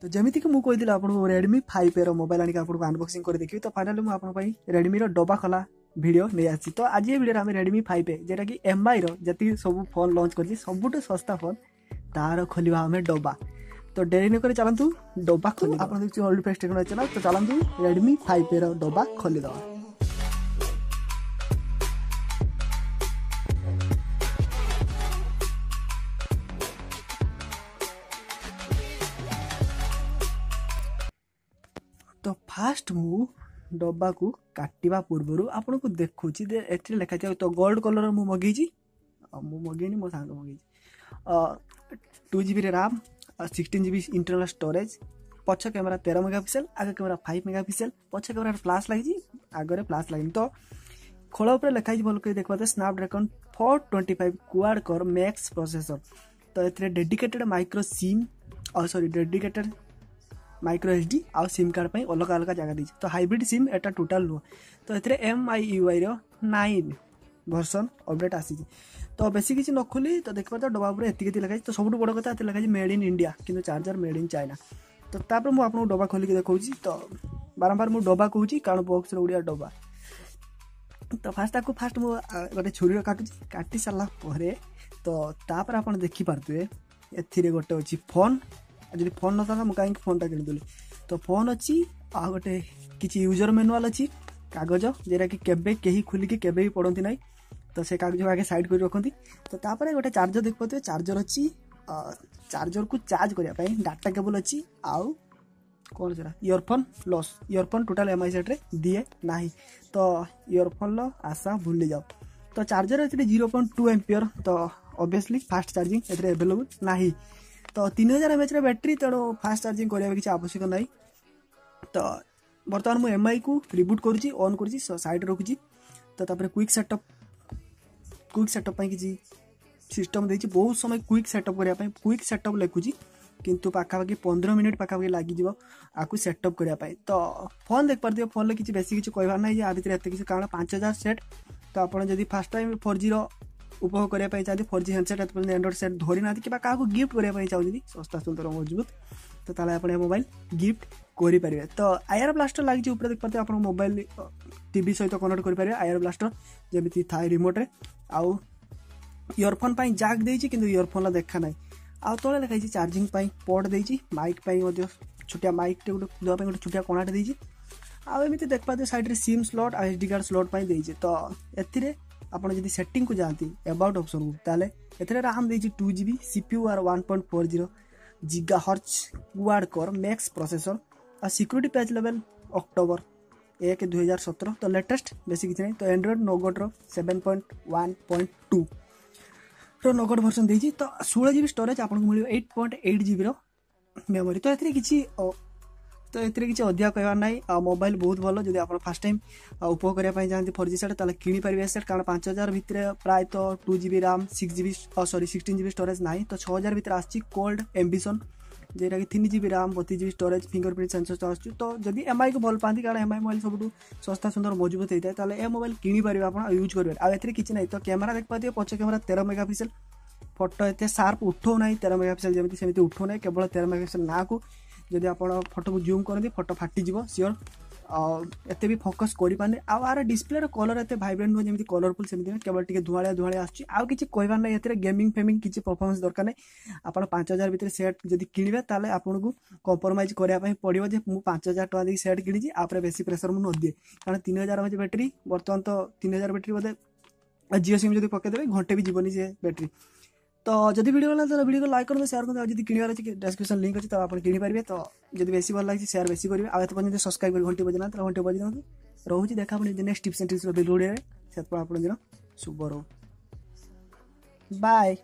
तो जमीती कि मुझे आपको रेडमी 5 मोबाइल आनिक आपको अनबॉक्सिंग कर देखिए। तो फाइनली मुझे रेडमी डब्बा खोला वीडियो नहीं आसी। तो आज ये वीडियो में रेडमी 5 जेटा कि MI जी सब फोन लॉन्च कर सबुठ सस्ता फोन तार खोलिया आम डब्बा। तो डेरी न कर चलतु डब्बा खोली आप ओल्ड फेस्ट टेक्नोलॉजी चैनल। तो चलतु रेडमी 5 डब्बा खोलीद। तो फास्ट मु डब्बा को काटिबा पूर्व आपन को देखुची दे एथि लिखा जाय। तो गोल्ड कलर मु मगेजी मु मगेनी मो सांग मगेजी 2GB RAM 16GB internal storage पछ कैमरा 13 मेगापिक्सल आगे कैमरा 5 मेगापिक्सल पछ कैमरा फ्लैश लगी आगे फ्लैश लगी। तो खोल ऊपर लिखाई भल कर देखते Snapdragon 425 quad core max processor. तो एथरे dedicated micro SIM sorry dedicated micro SD आउ सिम कार्ड पे अलग अलग जगह दी। तो हाइब्रिड सिम एटा टोटल नुह। तो ये MIUI 9 वर्सन अपडेट आसी। तो बेसी किसी न खोली तो देखा तो डब्बा पर एति लगे। तो सब बड़ कथा लगे मेड इन इंडिया कि चार्जर मेड इन चाइना। तो तापर मुझे आपको डब्बा खोलिक देखा। तो बारंबार मुझे डब्बा कहूँ कारण बॉक्स उड़िया डब्बा। तो फास्ट गोटे छुरी काटी सारा तो तापर आप देखिपे ए गोटे अच्छी फोन जब फोन ना था मुझे फोनटा किनीदेली। तो फोन अच्छी आ गोटे किसी यूजर मैनुअल अच्छी कागज जेटा कि केबे कहीं खोलिकी केबे भी पढ़ती ना। तो से कागज आगे साइड कर रखती। तो तापर गोटे चार्जर देख पाते चार्जर अच्छी चार्जर को चार्ज करने डाटा केबल अच्छी आउ कौन से earphone loss earphone total MI set रे दिए ना। तो इयरफोन लो आशा भूली जाओ। तो चार्जर 0.2 एम्पियर। तो ऑब्वियसली फास्ट चार्जिंग ए अवेलेबल ना। तो 3000 mAh बैटरी तेणु फास्ट चार्जिंग करने किसी आवश्यक ना। तो बर्तमान मुझे MI को रिबूट करुँची ऑन करुँची साइड रखुची। तो तापर क्विक सेटअप किसी सिस्टम देछि बहुत समय क्विक सेटअप करने क्विक सेटअप लिखुची किंतु पाखापाखि 15 मिनिट पाखापाखि लगे आपको सेटअप करने। तो फोन देख पारे फोन किसी बेसी किसी कहबार ना आ भितर एत किसी कारण 5000 सेट। तो आपड़ जब फास्ट टाइम 4G उपभोग करने चाहते 4G हैंडसेट एंड्रॉइड सेट धरी ना कि गिफ्ट करने चाहते सस्ता सुंदर मजबूत। तो ताले आप मोबाइल गिफ्ट करेंगे। तो आयर ब्लास्टर लगी ऊपर देख पाते आप मोबाइल टीवी सहित कनेक्ट करेंगे। आयर ब्लास्टर जमी थाए रिमोट रे आउ इयरफोन जैक देछि किंतु इयरफोन देखा ना। आउ तले लिखाई चार्जिंग पोर्ट देछि माइक छोटिया माइक गोटे छोटिया कणाटे देछि। आमती देख पाते साइड रे सिम स्लॉट और SD कार्ड स्लॉट देछि। तो एथिरे आप सेटिंग को जाती अबाउट ऑप्शन को ताले एथरे RAM देछि 2GB CPU और 1.40 GHz quad core max processor और सिक्योरिटी पैच लेवल अक्टोबर 1 2017। तो लेटेस्ट बेसी किसी नहीं। तो एंड्रॉइड नोगट 7.1.2 नोगट वर्जन देछि। तो 16GB स्टोरेज आपको मिले 8.8GB मेमोरी। तो एथरे किसी किसी अधिक कहबार ना। मोबाइल बहुत भल जब आप फास्ट टाइम उपभोग करने चाहते 4G सेट ताले किनीपारे सेट कारण 5000 भितर प्राय तो 2GB RAM 16GB स्टोरेज ना। तो 6000 भितर आसी कोल्ड एम्बिशन जेटा कि 3GB RAM 32GB storage fingerprint sensor आस। तो जब MI को भल पाती कारण MI मोबाइल सब सस्ता सुंदर मजबूत होता है ए मोबाइल किनीपारे आप यूज करेंगे। आए किसी ना। तो कैमेरा देख पाते पछ कैमेरा 13 मेगापिक्सल फोटो एत सार्प उठो ना 13 मेगापिक्सल जमी सेमती उठो ना केवल 13 मेगापिक्सल ना को जब आप फोटो को जूम करते फोटो फाटिज सियोर एत भी फोकस करें। आर डिस्प्ले कलर एत भाइब्रेंट नुह जमी कलरफुल सेमती केवल टी धुआं आस किसी कहबार ना। ये गेमिंग फेमिंग किसी परफॉर्मेंस दरकार नहीं। आप 5000 भितर सेट जब किणवे ताले आपको कंप्रोमाइज करने पड़ो जे मुझे 5000 टका दी सेट किणी आप बेसी प्रेसर मुझे न दिए कारण 3000 mAh बैटेरी बर्तमान। तो 3000 बैटेरी बोधे जियो सिम जब पकईदे घंटे भी जीवन से बैटेरी। तो जब वीडियो भल तो वीडियो को लाइक करते शेयर करते जब किणवार अच्छी डिस्क्रिप्शन लिंक अच्छी तो आप किनीपारे। तो जब बेसी भल लगे शेयर बेसी करेंगे आगे पर्यटन सब्सक्राइब कर घंटी बजना तो घंटी बजा रोचे देखा next tips and tricks video से आप शुभ रो बाय।